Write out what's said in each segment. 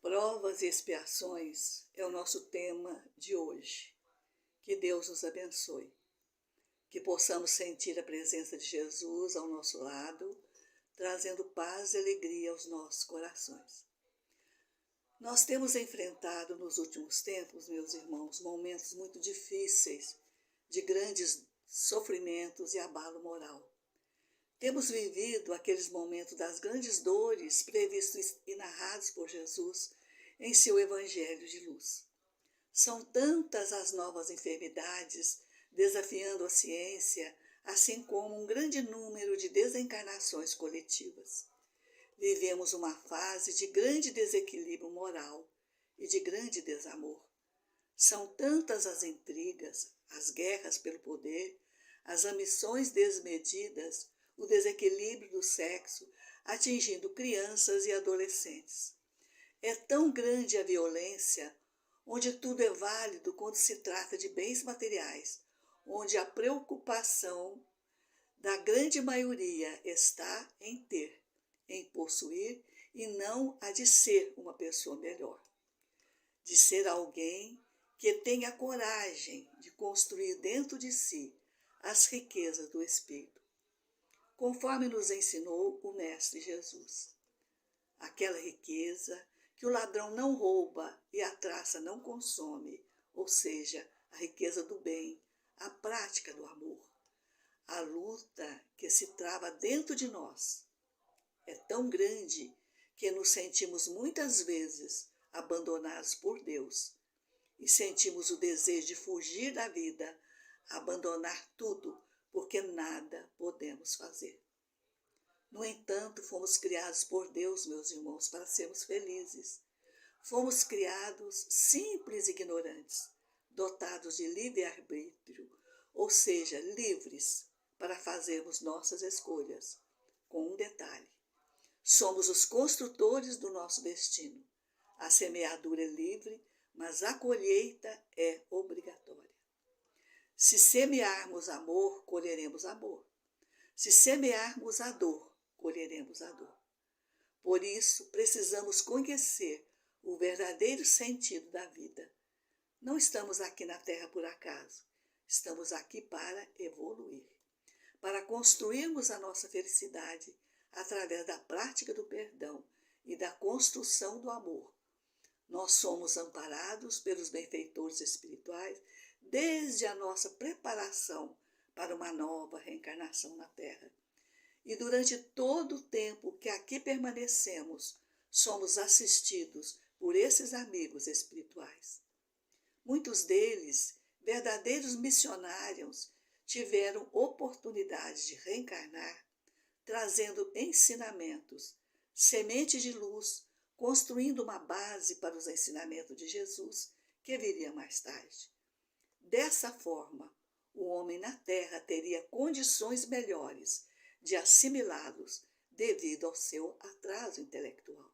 Provas e expiações é o nosso tema de hoje. Que Deus nos abençoe. Que possamos sentir a presença de Jesus ao nosso lado, trazendo paz e alegria aos nossos corações. Nós temos enfrentado nos últimos tempos, meus irmãos, momentos muito difíceis, de grandes sofrimentos e abalo moral. Temos vivido aqueles momentos das grandes dores previstos e narrados por Jesus em seu Evangelho de luz. São tantas as novas enfermidades desafiando a ciência, assim como um grande número de desencarnações coletivas. Vivemos uma fase de grande desequilíbrio moral e de grande desamor. São tantas as intrigas, as guerras pelo poder, as ambições desmedidas, o desequilíbrio do sexo, atingindo crianças e adolescentes. É tão grande a violência, onde tudo é válido quando se trata de bens materiais, onde a preocupação da grande maioria está em ter, em possuir e não a de ser uma pessoa melhor. De ser alguém que tenha coragem de construir dentro de si as riquezas do Espírito, conforme nos ensinou o Mestre Jesus. Aquela riqueza que o ladrão não rouba e a traça não consome, ou seja, a riqueza do bem, a prática do amor. A luta que se trava dentro de nós é tão grande que nos sentimos muitas vezes abandonados por Deus e sentimos o desejo de fugir da vida, abandonar tudo, porque nada podemos fazer. No entanto, fomos criados por Deus, meus irmãos, para sermos felizes. Fomos criados simples e ignorantes, dotados de livre-arbítrio, ou seja, livres para fazermos nossas escolhas. Com um detalhe: somos os construtores do nosso destino. A semeadura é livre, mas a colheita é obrigatória. Se semearmos amor, colheremos amor. Se semearmos a dor, colheremos a dor. Por isso, precisamos conhecer o verdadeiro sentido da vida. Não estamos aqui na Terra por acaso. Estamos aqui para evoluir, para construirmos a nossa felicidade através da prática do perdão e da construção do amor. Nós somos amparados pelos benfeitores espirituais desde a nossa preparação para uma nova reencarnação na Terra. E durante todo o tempo que aqui permanecemos, somos assistidos por esses amigos espirituais. Muitos deles, verdadeiros missionários, tiveram oportunidade de reencarnar, trazendo ensinamentos, sementes de luz, construindo uma base para os ensinamentos de Jesus, que viria mais tarde. Dessa forma, o homem na Terra teria condições melhores de assimilá-los devido ao seu atraso intelectual.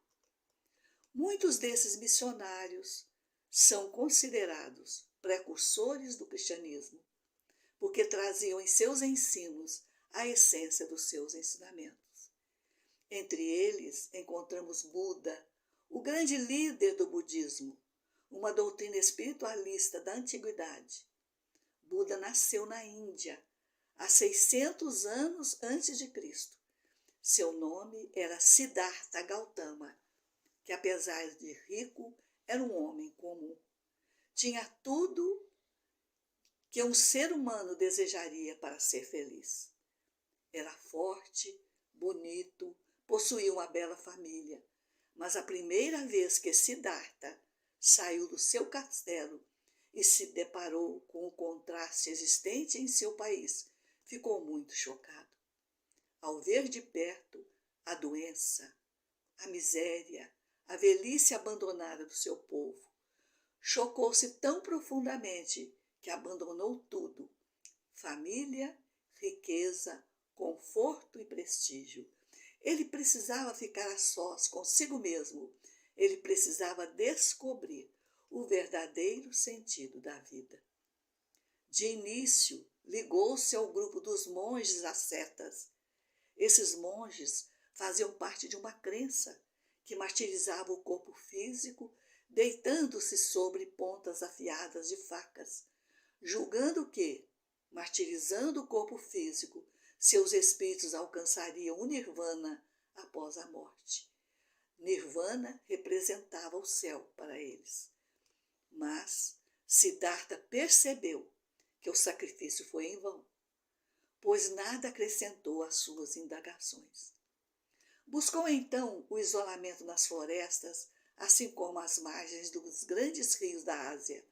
Muitos desses missionários são considerados precursores do cristianismo, porque traziam em seus ensinos a essência dos seus ensinamentos. Entre eles encontramos Buda, o grande líder do budismo, uma doutrina espiritualista da antiguidade. Buda nasceu na Índia, há 600 anos antes de Cristo. Seu nome era Siddhartha Gautama, que apesar de rico, era um homem comum. Tinha tudo que um ser humano desejaria para ser feliz. Era forte, bonito, possuía uma bela família, mas a primeira vez que Siddhartha saiu do seu castelo e se deparou com o contraste existente em seu país, ficou muito chocado. Ao ver de perto a doença, a miséria, a velhice abandonada do seu povo, chocou-se tão profundamente que abandonou tudo: família, riqueza, conforto e prestígio. Ele precisava ficar a sós consigo mesmo. Ele precisava descobrir o verdadeiro sentido da vida. De início, ligou-se ao grupo dos monges ascetas. Esses monges faziam parte de uma crença que martirizava o corpo físico, deitando-se sobre pontas afiadas de facas, julgando que, martirizando o corpo físico, seus espíritos alcançariam o nirvana após a morte. Nirvana representava o céu para eles. Mas Siddhartha percebeu que o sacrifício foi em vão, pois nada acrescentou às suas indagações. Buscou então o isolamento nas florestas, assim como às margens dos grandes rios da Ásia.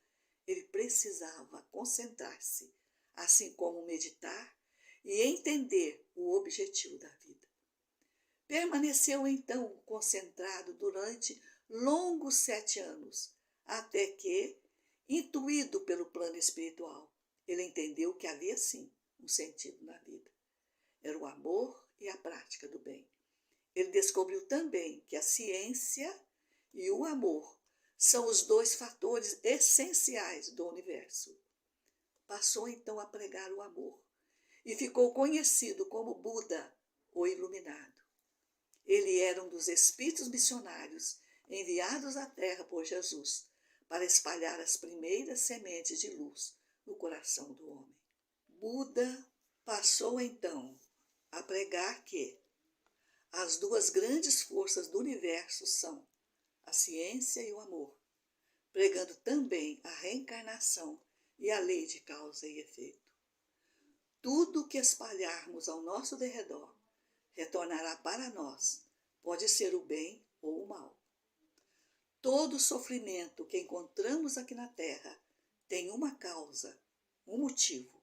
Ele precisava concentrar-se, assim como meditar e entender o objetivo da vida. Permaneceu então concentrado durante longos 7 anos, até que, intuído pelo plano espiritual, ele entendeu que havia sim um sentido na vida. Era o amor e a prática do bem. Ele descobriu também que a ciência e o amor são os 2 fatores essenciais do universo. Passou então a pregar o amor e ficou conhecido como Buda, o Iluminado. Ele era um dos espíritos missionários enviados à Terra por Jesus para espalhar as primeiras sementes de luz no coração do homem. Buda passou então a pregar que as 2 grandes forças do universo são a ciência e o amor, pregando também a reencarnação e a lei de causa e efeito. Tudo o que espalharmos ao nosso derredor retornará para nós, pode ser o bem ou o mal. Todo sofrimento que encontramos aqui na Terra tem uma causa, um motivo.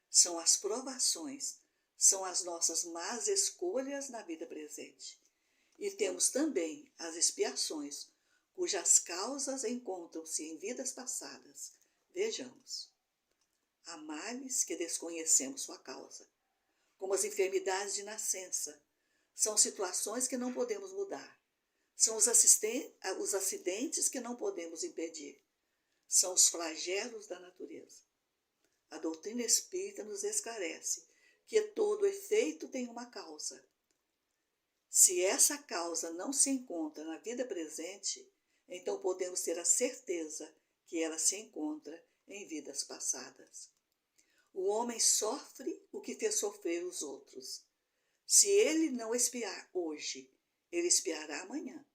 São as provações, são as nossas más escolhas na vida presente. E temos também as expiações, cujas causas encontram-se em vidas passadas. Vejamos. Há males que desconhecemos sua causa, como as enfermidades de nascença. São situações que não podemos mudar. São os acidentes que não podemos impedir. São os flagelos da natureza. A doutrina espírita nos esclarece que todo efeito tem uma causa. Se essa causa não se encontra na vida presente, então podemos ter a certeza que ela se encontra em vidas passadas. O homem sofre o que fez sofrer os outros. Se ele não expiar hoje, ele expiará amanhã,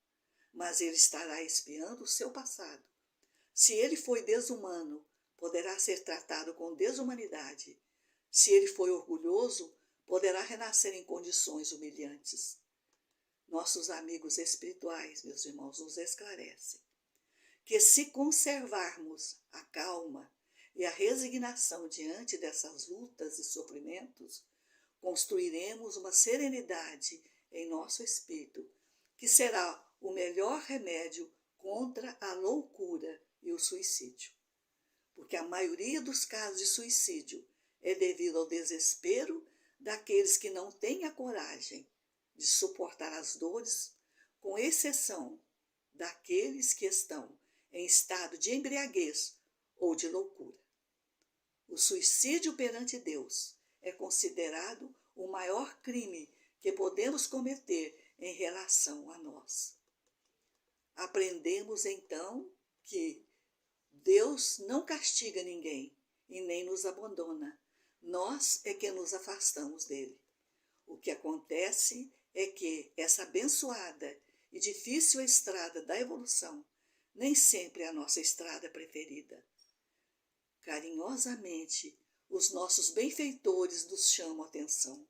mas ele estará expiando o seu passado. Se ele foi desumano, poderá ser tratado com desumanidade. Se ele foi orgulhoso, poderá renascer em condições humilhantes. Nossos amigos espirituais, meus irmãos, nos esclarecem que se conservarmos a calma e a resignação diante dessas lutas e sofrimentos, construiremos uma serenidade em nosso espírito, que será o melhor remédio contra a loucura e o suicídio. Porque a maioria dos casos de suicídio é devido ao desespero daqueles que não têm a coragem de suportar as dores, com exceção daqueles que estão em estado de embriaguez ou de loucura. O suicídio perante Deus é considerado o maior crime que podemos cometer em relação a nós. Aprendemos então que Deus não castiga ninguém e nem nos abandona. Nós é que nos afastamos dele. O que acontece é que essa abençoada e difícil estrada da evolução nem sempre é a nossa estrada preferida. Carinhosamente, os nossos benfeitores nos chamam a atenção.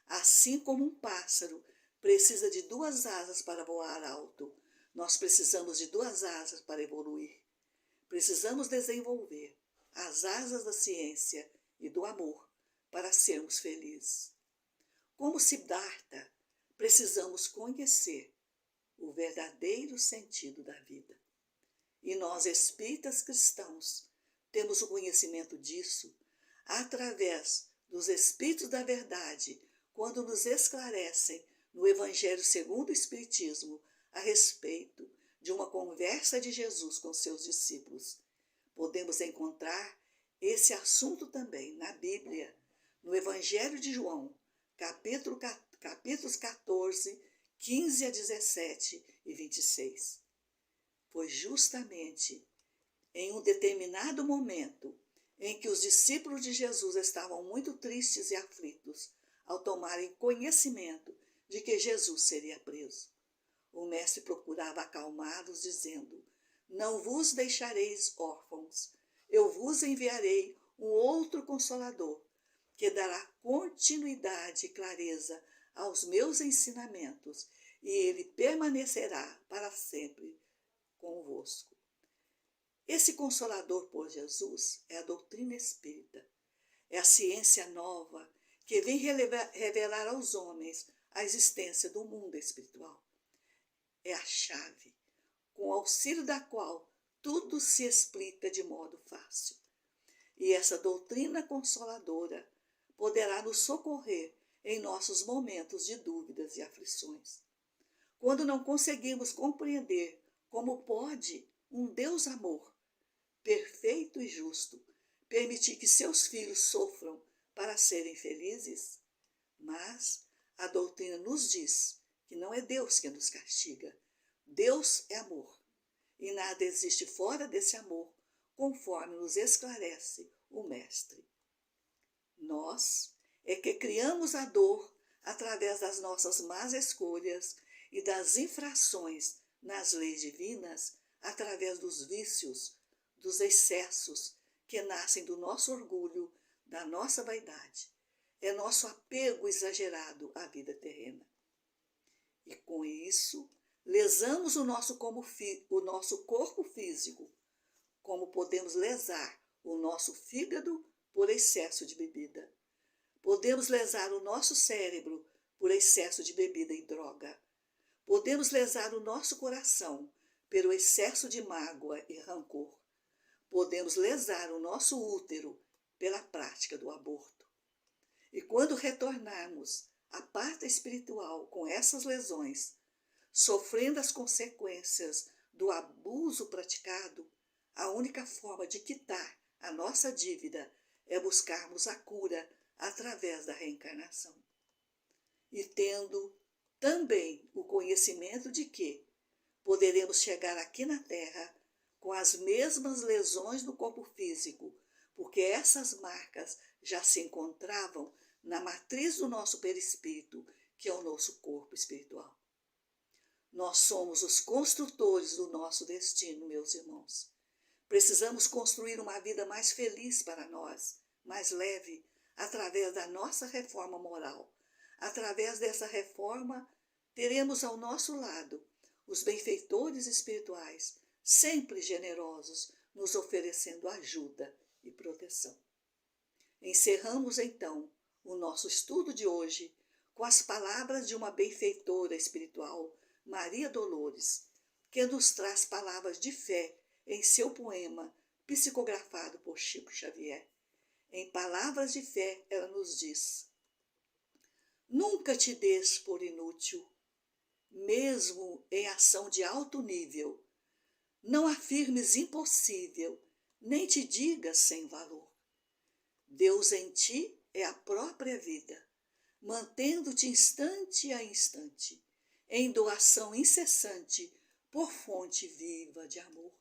Assim como um pássaro precisa de 2 asas para voar alto, nós precisamos de 2 asas para evoluir. Precisamos desenvolver as asas da ciência e do amor para sermos felizes. Como Siddhartha, precisamos conhecer o verdadeiro sentido da vida. E nós, espíritas cristãos, temos o conhecimento disso através dos Espíritos da Verdade, quando nos esclarecem no Evangelho segundo o Espiritismo a respeito de uma conversa de Jesus com seus discípulos. Podemos encontrar esse assunto também na Bíblia, no Evangelho de João, capítulos 14, 15 a 17 e 26. Foi justamente em um determinado momento em que os discípulos de Jesus estavam muito tristes e aflitos ao tomarem conhecimento de que Jesus seria preso. O mestre procurava acalmá-los, dizendo: não vos deixareis órfãos, eu vos enviarei um outro Consolador, que dará continuidade e clareza aos meus ensinamentos, e ele permanecerá para sempre convosco. Esse Consolador por Jesus é a doutrina espírita. É a ciência nova que vem revelar aos homens a existência do mundo espiritual. É a chave, com o auxílio da qual tudo se explica de modo fácil. E essa doutrina consoladora poderá nos socorrer em nossos momentos de dúvidas e aflições. Quando não conseguimos compreender como pode um Deus amor, perfeito e justo, permitir que seus filhos sofram para serem felizes, mas a doutrina nos diz que não é Deus que nos castiga. Deus é amor, e nada existe fora desse amor, conforme nos esclarece o Mestre. Nós é que criamos a dor através das nossas más escolhas e das infrações nas leis divinas, através dos vícios, dos excessos que nascem do nosso orgulho, da nossa vaidade. É nosso apego exagerado à vida terrena. E com isso, lesamos o nosso corpo físico, como podemos lesar o nosso fígado por excesso de bebida. Podemos lesar o nosso cérebro por excesso de bebida e droga. Podemos lesar o nosso coração pelo excesso de mágoa e rancor. Podemos lesar o nosso útero pela prática do aborto. E quando retornarmos à parte espiritual com essas lesões, sofrendo as consequências do abuso praticado, a única forma de quitar a nossa dívida é buscarmos a cura através da reencarnação. E tendo também o conhecimento de que poderemos chegar aqui na Terra com as mesmas lesões no corpo físico, porque essas marcas já se encontravam na matriz do nosso perispírito, que é o nosso corpo espiritual. Nós somos os construtores do nosso destino, meus irmãos. Precisamos construir uma vida mais feliz para nós, mais leve, através da nossa reforma moral. Através dessa reforma, teremos ao nosso lado os benfeitores espirituais, sempre generosos, nos oferecendo ajuda e proteção. Encerramos, então, o nosso estudo de hoje com as palavras de uma benfeitora espiritual, Maria Dolores, que nos traz palavras de fé em seu poema psicografado por Chico Xavier. Em palavras de fé, ela nos diz: nunca te des por inútil, mesmo em ação de alto nível. Não afirmes impossível, nem te digas sem valor. Deus em ti é a própria vida, mantendo-te instante a instante, em doação incessante, por fonte viva de amor.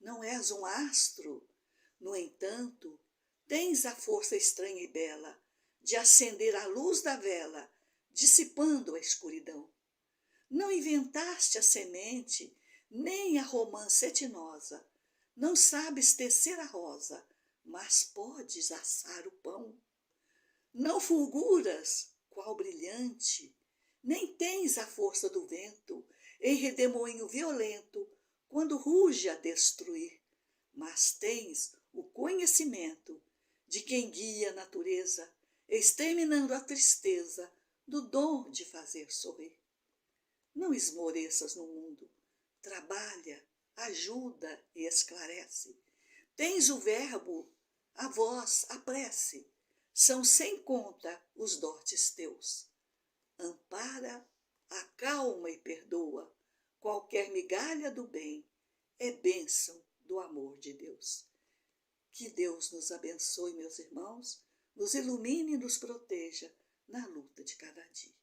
Não és um astro, no entanto, tens a força estranha e bela de acender a luz da vela, dissipando a escuridão. Não inventaste a semente, nem a romã cetinosa, não sabes tecer a rosa, mas podes assar o pão. Não fulguras, qual brilhante, nem tens a força do vento, em redemoinho violento, quando ruge a destruir, mas tens o conhecimento de quem guia a natureza, exterminando a tristeza do dom de fazer sorrir. Não esmoreças no mundo, trabalha, ajuda e esclarece. Tens o verbo, a voz, a prece, são sem conta os dotes teus. Ampara, acalma e perdoa, qualquer migalha do bem é bênção do amor de Deus. Que Deus nos abençoe, meus irmãos, nos ilumine e nos proteja na luta de cada dia.